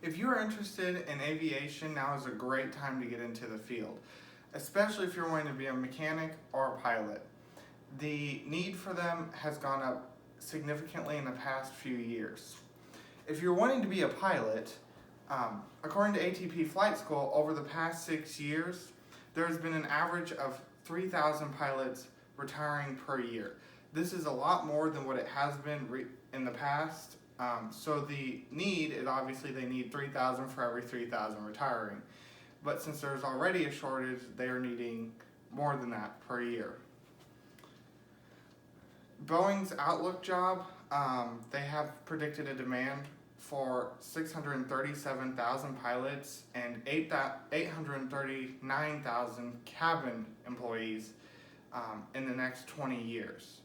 If you are interested in aviation, now is a great time to get into the field, especially if you're wanting to be a mechanic or a pilot. The need for them has gone up significantly in the past few years. If you're wanting to be a pilot, according to ATP Flight School, over the past 6 years, there has been an average of 3,000 pilots retiring per year. This is a lot more than what it has been in the past. So the need is obviously they need 3,000 for every 3,000 retiring. But since there's already a shortage, they are needing more than that per year. Boeing's Outlook job, they have predicted a demand for 637,000 pilots and 839,000 cabin employees in the next 20 years.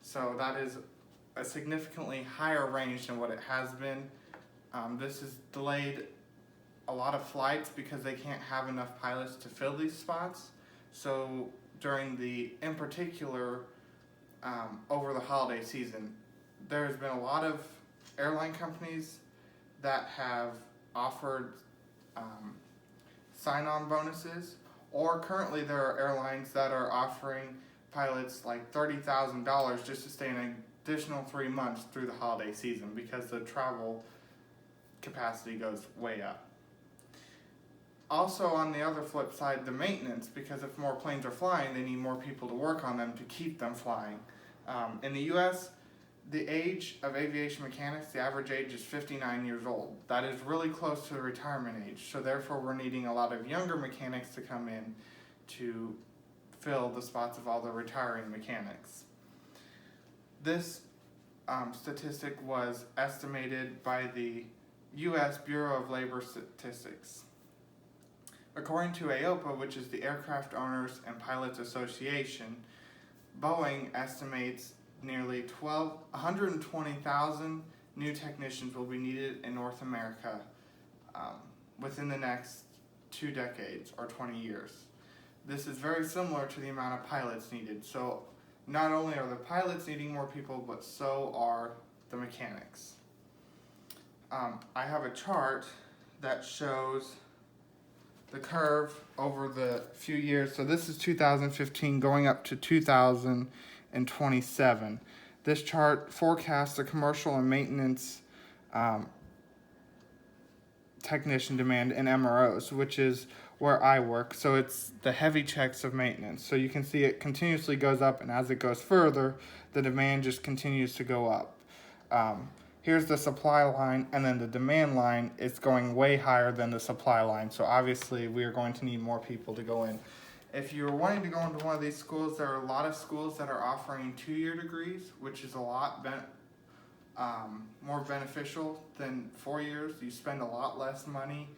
So that is a significantly higher range than what it has been. This has delayed a lot of flights because they can't have enough pilots to fill these spots. So in particular, over the holiday season, there's been a lot of airline companies that have offered sign-on bonuses, or currently there are airlines that are offering pilots like $30,000 just to stay an additional 3 months through the holiday season because the travel capacity goes way up. Also, on the other flip side, the maintenance, because if more planes are flying, they need more people to work on them to keep them flying. In the U.S., the age of aviation mechanics, the average age is 59 years old. That is really close to the retirement age, so therefore we're needing a lot of younger mechanics to come in to fill the spots of all the retiring mechanics. This statistic was estimated by the U.S. Bureau of Labor Statistics. According to AOPA, which is the Aircraft Owners and Pilots Association, Boeing estimates nearly 120,000 new technicians will be needed in North America within the next 2 decades or 20 years. This is very similar to the amount of pilots needed. So not only are the pilots needing more people, but so are the mechanics. I have a chart that shows the curve over the few years. So this is 2015 going up to 2027. This chart forecasts the commercial and maintenance technician demand in MROs, which is where I work. So it's the heavy checks of maintenance. So you can see it continuously goes up, and as it goes further, the demand just continues to go up. Here's the supply line, and then the demand line is going way higher than the supply line. So obviously we are going to need more people to go in. If you're wanting to go into one of these schools, there are a lot of schools that are offering 2-year degrees, which is a lot more beneficial than 4 years. You spend a lot less money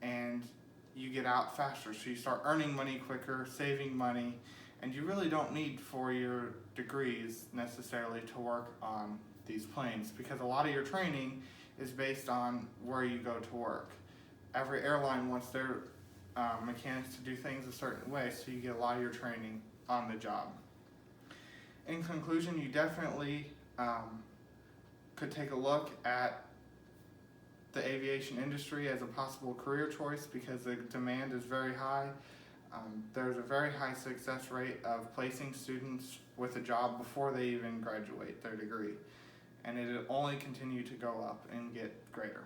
and you get out faster. So you start earning money quicker, saving money, and you really don't need 4-year degrees necessarily to work on these planes, because a lot of your training is based on where you go to work. Every airline wants their mechanics to do things a certain way, so you get a lot of your training on the job. In conclusion, you definitely could take a look at the aviation industry as a possible career choice because the demand is very high. There's a very high success rate of placing students with a job before they even graduate their degree, and it'll only continue to go up and get greater.